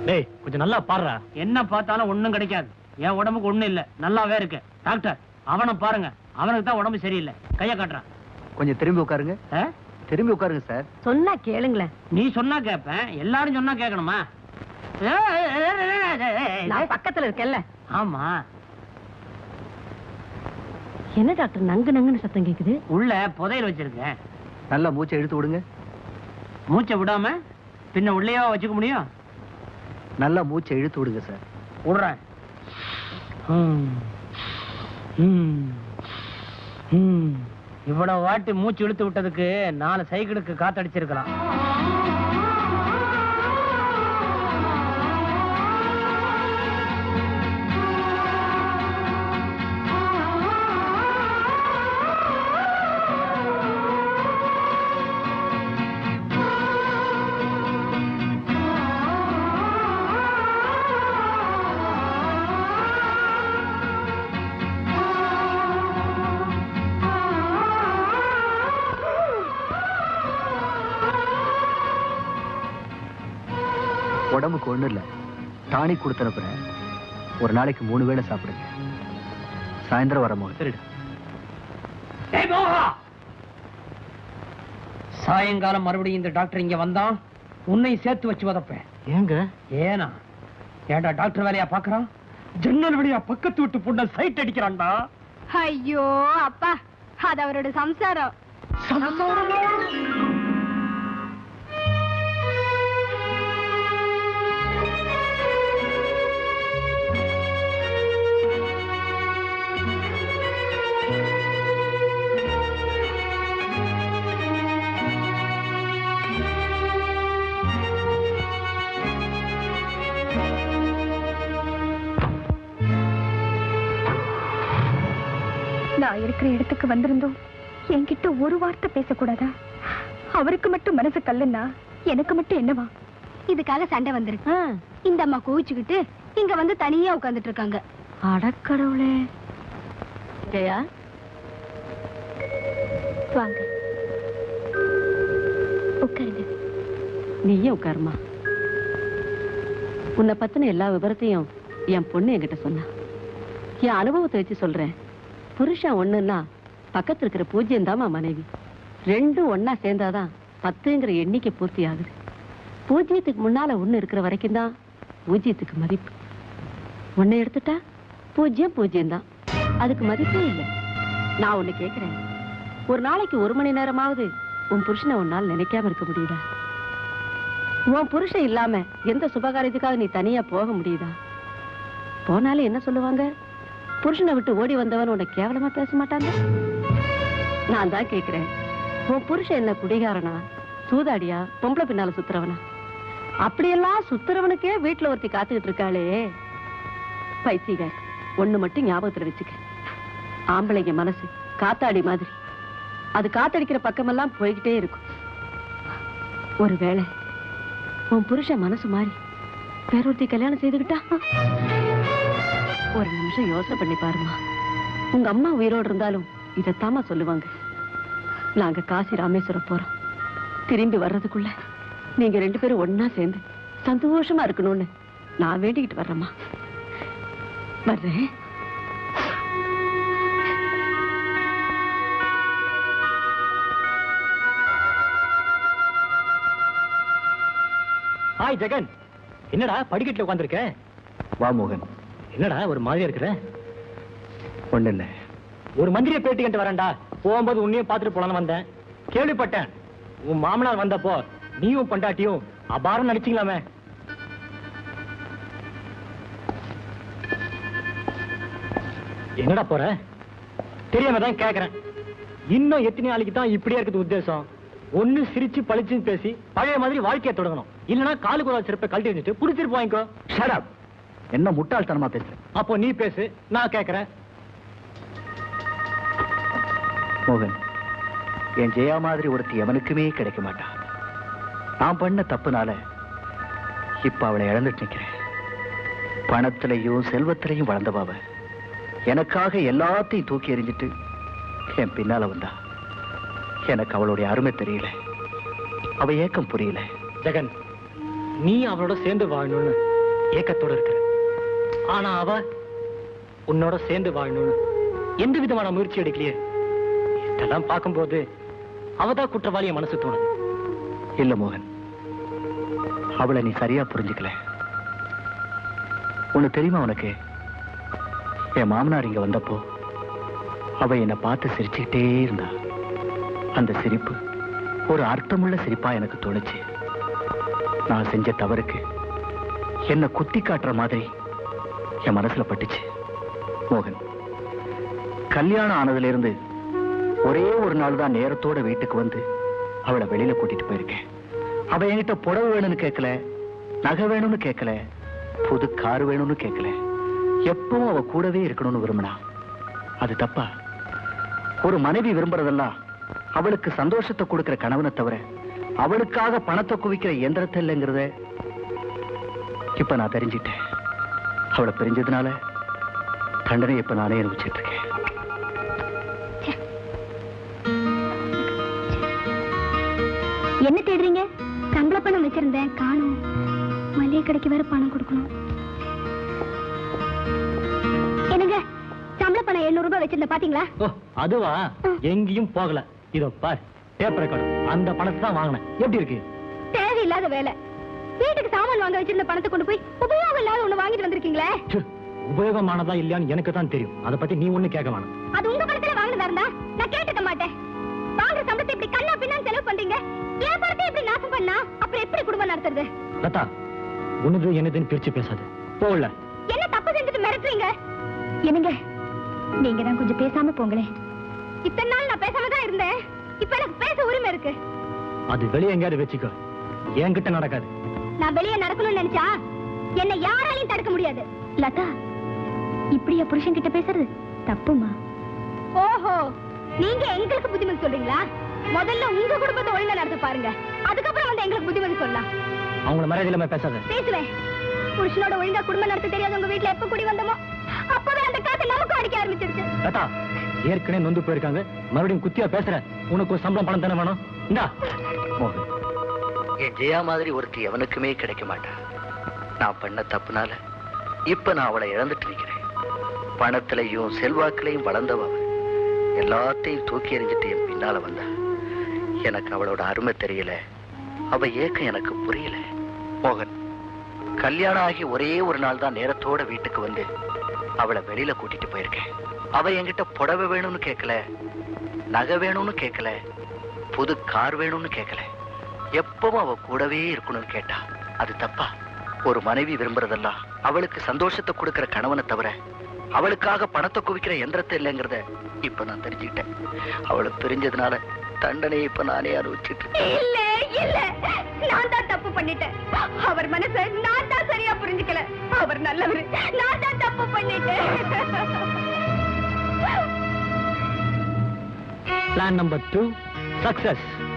டேய் கொஞ்சம் நல்லா பாருடா. என்ன பார்த்தாலும் ஒண்ணும் கிடைக்காது. என் உடம்புக்கு ஒண்ணும் இல்ல, நல்லாவே இருக்கு. டாக்டர் அவனை பாருங்க, அவனுக்கு தான் உடம்பு சரியில்லை. கைய காட்டுறான். கொஞ்சம் திரும்பி உட்காருங்க. திரும்பி உட்காருங்க சார். சொன்னா கேளுங்களேன். நீ சொன்னா கேப்பேன், எல்லாரும் சொன்னா கேட்கணுமா? நான் பக்கத்துல இருக்கேன்ல. ஆமா. என்ன டாக்டர் நங்கு நங்குன்னு சத்தம் கேக்குது? உள்ள புதையல் வச்சிருக்கேன். நல்லா மூச்சை இழுத்து விடுங்க. மூச்சை விடாம பின்ன உள்ளேயோ வச்சுக்க முடியும்? நல்லா மூச்சை இழுத்து விடுங்க சார். விடுறேன். இவ்வளவு வாட்டி மூச்சு இழுத்து விட்டதுக்கு 4 சைக்கிளுக்கு காத்தடிச்சிருக்கலாம். உடம்புக்கு ஒண்ணு இல்ல, டானிக் கொடுத்தனுப்புறேன். ஒரு நாளைக்கு 3 வேளை சாப்பிடுங்க. சாயந்தரம் வரமோ? சரிடா. சாயங்காலம் மறுபடியும் இந்த டாக்டர் இங்க வந்தான், உன்னை சேர்த்து வச்சு வதப்பேன். ஏங்க? ஏனா ஏன்டா டாக்டர் வேலையா பாக்குறான்? ஜன்னல் வழியா பக்கத்து விட்டு பொண்ண சைட் அடிக்கிறான்டா. ஐயோ அப்பா, அது அவரோட சம்சாரம். நான் இருக்கிற இடத்துக்கு வந்திருந்தோம், என்கிட்ட ஒரு வார்த்தை பேசக்கூடாதா? அவருக்கு மட்டும் மனசு கல்லுன்னா எனக்கு மட்டும் என்னவா? இதுக்காக சண்டை வந்திருக்கு. இந்த அம்மா கோவிச்சுக்கிட்டு இங்க வந்து தனியா உட்கார்ந்துட்டு இருக்காங்க. அடக்கடவுளே. ஜெயா வாங்க உட்காருங்க. நீயே உட்காருமா. உன்னை பத்தின எல்லா விவரத்தையும் என் பொண்ணு என்கிட்ட சொன்னா. என் அனுபவத்தை வச்சு சொல்றேன். புருஷன் ஒண்ணுன்னா பக்கத்துல இருக்கிற 0 தாமா மனைவி. 2 ஒன்னா சேர்ந்தாதான் 10ங்கிற எண்ணிக்கை பூர்த்தி ஆகுது. 0க்கு முன்னால 1 இருக்கிற வரைக்கும் தான் 0க்கு மதிப்பு. 1 எடுத்துட்டா 0 0 தான், அதுக்கு மதிப்பே இல்லை. நான் ஒண்ணு கேட்கிறேன், ஒரு நாளைக்கு 1 மணி நேரமாவது உன் புருஷனை உன்னால் நினைக்காம இருக்க முடியுதா? உன் புருஷன் இல்லாம எந்த சுபகாரியத்துக்காக நீ தனியா போக முடியுதா? போனாலும் என்ன சொல்லுவாங்க? புருஷனை விட்டு ஓடி வந்தவன் உன்னை கேவலமா பேச மாட்டாங்க. நான் தான் கேட்கிறேன், உன் புருஷன் என்ன குடிகாரனா, சூதாடியா, பொம்பளை பின்னால சுத்துறவனா? அப்படியெல்லாம் சுத்துறவனுக்கே வீட்டுல ஒருத்தி காத்துக்கிட்டு இருக்காளே. பைத்தியக்காரி. ஒண்ணு மட்டும் ஞாபகத்துல வச்சுக்க, ஆம்பளைங்க மனசு காத்தாடி மாதிரி. அது காத்தடிக்கிற பக்கமெல்லாம் போய்கிட்டே இருக்கும். ஒருவேளை உன் புருஷன் மனசு மாறி வேறொருத்தி கல்யாணம் செய்துகிட்டா? ஒரு நிமிஷம் யோசனை பண்ணி பாருமா. உங்க அம்மா உயிரோடு இருந்தாலும் இதைத்தாமா சொல்லுவாங்க. நாங்க காசி ராமேஸ்வரம் போறோம், திரும்பி வர்றதுக்குள்ள நீங்க 2 பேரும் ஒன்னா சேர்ந்து சந்தோஷமா இருக்கணும்னு நான் வேண்டிக்கிட்டு வர்றேம்மா. வர்றேன். ஹாய் ஜெகன், என்னடா படிக்கட்டுல உட்கார்ந்திருக்க? வா மோகன். என்னடா ஒரு மாதிரியா இருக்கிற? ஒண்ணு இல்ல, ஒரு மந்திரிய பேட்டி கண்டு வரேன்டா. போகும்போது உன்னையும் பார்த்துட்டு போலான்னு வந்தேன். கேள்விப்பட்டேன் உன் மாமனார் வந்தப்போ நீயும் பண்டாட்டியும் அபாரம் நடிச்சீங்களாமே. என்னடா போற? தெரியாம தான் கேக்குறேன். இன்னும் எத்தனை நாளைக்கு தான் இப்படியே இருக்குது உத்தேசம்? ஒண்ணு சிரிச்சு பழிச்சுன்னு பேசி பழைய மாதிரி வாழ்க்கையை தொடங்கணும், இல்லைன்னா காலுக்கு ஒரு சிறப்பை கழட்டி வச்சுட்டு புடிச்சிட்டு வாங்கிக்கோ. Shut up. என்ன முட்டாள்தனமா பேசுற? அப்போ நீ பேசு, நான் கேட்கிறேன். மோகன், என் ஜெயா மாதிரி ஒருத்தி எவனுக்குமே கிடைக்க மாட்டா. நான் பண்ண தப்புனால இப்ப அவளை இழந்துட்டு நிக்கிறேன். பணத்திலையும் செல்வத்திலையும் வளர்ந்தவாவ எனக்காக எல்லாத்தையும் தூக்கி எறிஞ்சிட்டு என் பின்னால வந்தா. எனக்கு அவளுடைய அருமை தெரியல, அவ ஏக்கம் புரியல. ஜெகன், நீ அவளோட சேர்ந்து வாழணும்னு ஏக்கத்தோட இருக்கிற. ஆனா அவ உன்னோட சேர்ந்து வாழணும்னு எந்த விதமான முயற்சி எடுக்கலையே. இதெல்லாம் பார்க்கும்போது அவதான் குற்றவாளிய மனசு தோணுது. இல்ல மோகன், அவளை நீ சரியா புரிஞ்சுக்கல. உனக்கு தெரியுமா, உனக்கு என் மாமனார் இங்க வந்தப்போ அவ என்னை பார்த்து சிரிச்சுக்கிட்டே இருந்தா. அந்த சிரிப்பு ஒரு அர்த்தமுள்ள சிரிப்பா எனக்கு தோணுச்சு. நான் செஞ்ச தவறுக்கு என்ன குத்தி காட்டுற மாதிரி என் மனசுல பட்டுச்சு. மோகன், கல்யாணம் ஆனதுல இருந்து ஒரே ஒரு நாள் தான் நேரத்தோட வீட்டுக்கு வந்து அவளை வெளியில கூட்டிட்டு போயிருக்கேன். அவ என்கிட்ட புடவை வேணும்னு கேட்கல, நகை வேணும்னு கேட்கல, புது கார் வேணும்னு கேட்கல. எப்பவும் அவ கூடவே இருக்கணும்னு விரும்பினா. அது தப்பா? ஒரு மனைவி விரும்புறதெல்லாம் அவளுக்கு சந்தோஷத்தை கொடுக்கிற கணவனை தவிர அவளுக்காக பணத்தை குவிக்கிற எந்திரத்தை இல்லைங்கிறத இப்ப நான் தெரிஞ்சிட்டேன். அவளை பிரிஞ்சதுனால தண்டனை இப்ப நானே அனுபவிச்சிட்டு இருக்கேன். என்ன தேடுறீங்க? சம்பள பணம் வச்சிருந்தேன், காணும். மளிகை கடைக்கு வேற பணம் கொடுக்கணும். என்னங்க, சம்பள பணம் 700 ரூபாய் வச்சிருந்தேன், பாத்தீங்களா? ஓ, அதுவா? எங்கேயும் போகல. இதோ பார், பேப்பர் ரெக்கார்டு. அந்த பணத்தை தான் வாங்கினேன். எப்படி இருக்கு? தேவையில்லாத வேலை. வீட்டுக்கு சாமான் வாங்க வச்சிருந்த பணத்தை கொண்டு போய் உபயோகம் இல்லாத ஒண்ணு வாங்கிட்டு வந்திருக்கீங்களே. உபயோகமானதா இல்லையான்னு எனக்கு தான் தெரியும். அதை பத்தி நீ ஒண்ணு கேட்க வேணாம். அது உங்க பணத்துல வாங்கினதா இருந்தா நான் கேட்டுக்க மாட்டேன். வாங்குற சம்பளத்தை இப்படி கண்ணா பின்னான்னு செலவு பண்றீங்க. என் பணத்தை இப்படி நாசம் பண்ணா அப்புறம் எப்படி குடும்பம் நடத்துறது? லதா, உனது என்னதுன்னு பிரிச்சு பேசாது. போகல. என்ன தப்பு செஞ்சுட்டு மிரட்டுறீங்க? என்னங்க, நீங்க தான் கொஞ்சம் பேசாம போங்களேன். இத்தனை நாள் நான் பேசாம தான் இருந்தேன். இப்ப எனக்கு பேச உரிமை இருக்கு. அது வெளியே எங்கேயாவது வச்சுக்கோ, என்கிட்ட நடக்காது. நான் வெளியே நடக்கணும்னு நினைச்சா என்னை யாராலையும் தடுக்க முடியாது. லதா, இப்படியா புருஷன் கிட்ட பேசுறது? தப்புமா? ஓஹோ, நீங்க எங்களுக்கு புத்திமதி சொல்றீங்களா? முதல்ல உங்க குடும்பத்தை ஒழுங்கா நடத்த பாருங்க, அதுக்கப்புறம் வந்து எங்களுக்கு புத்திமதி சொல்லலாம். அவங்கள மரியாதை இல்லாம பேசாத. பேசுவேன். புருஷனோட ஒழுங்கா குடும்பம் நடத்த தெரியாத உங்க வீட்டுல எப்ப குடி வந்தோமோ அப்பவே அந்த காத்து நமக்கு அடிக்க ஆரம்பிச்சிருச்சு. லதா, ஏற்கனவே நொந்து போயிருக்காங்க. மறுபடியும் குத்தியா பேசுற. உனக்கு ஒரு சம்பளம் பணம் தானே வேணும். இந்தா. மோகன், என் ஜெயா மாதிரி ஒருத்தி எவனுக்குமே கிடைக்க மாட்டான். நான் பண்ண தப்புனால இப்ப நான் அவளை இழந்துட்டு இருக்கிறேன். பணத்திலையும் செல்வாக்கிலையும் வளர்ந்தவ அவ. எல்லாத்தையும் தூக்கி எறிஞ்சிட்டு என் பின்னால வந்தா. எனக்கு அவளோட அருமை தெரியல, அவ ஏக்கம் எனக்கு புரியல. மோகன், கல்யாணம் ஆகி ஒரே ஒரு நாள் தான் நேரத்தோட வீட்டுக்கு வந்து அவளை வெளியில கூட்டிட்டு போயிருக்கேன். அவ என்கிட்ட புடவை வேணும்னு கேட்கல, நகை வேணும்னு கேட்கல, புது கார் வேணும்னு கேட்கல. எப்பவும் அவ கூடவே இருக்கணும்னு கேட்டா. அது தப்பா? ஒரு மனைவி விரும்புறதெல்லாம் அவளுக்கு சந்தோஷத்தை கொடுக்கிற கணவனை தவிர அவளுக்காக பணத்தை குவிக்கிற எந்திரத்தை இல்லைங்கிறத இப்ப நான் தெரிஞ்சுக்கிட்டேன். அவளை பிரிஞ்சதுனால தண்டனையை இப்ப நானே அனுபவிச்சுட்டு இருக்கேன். இல்ல இல்ல, நான் தான் தப்பு பண்ணிட்டேன். அவர் மனசை நான் தான் சரியா புரிஞ்சுக்கல. அவர் நல்லவர், நான் தான் தப்பு பண்ணிட்டேன். Plan number 2 success.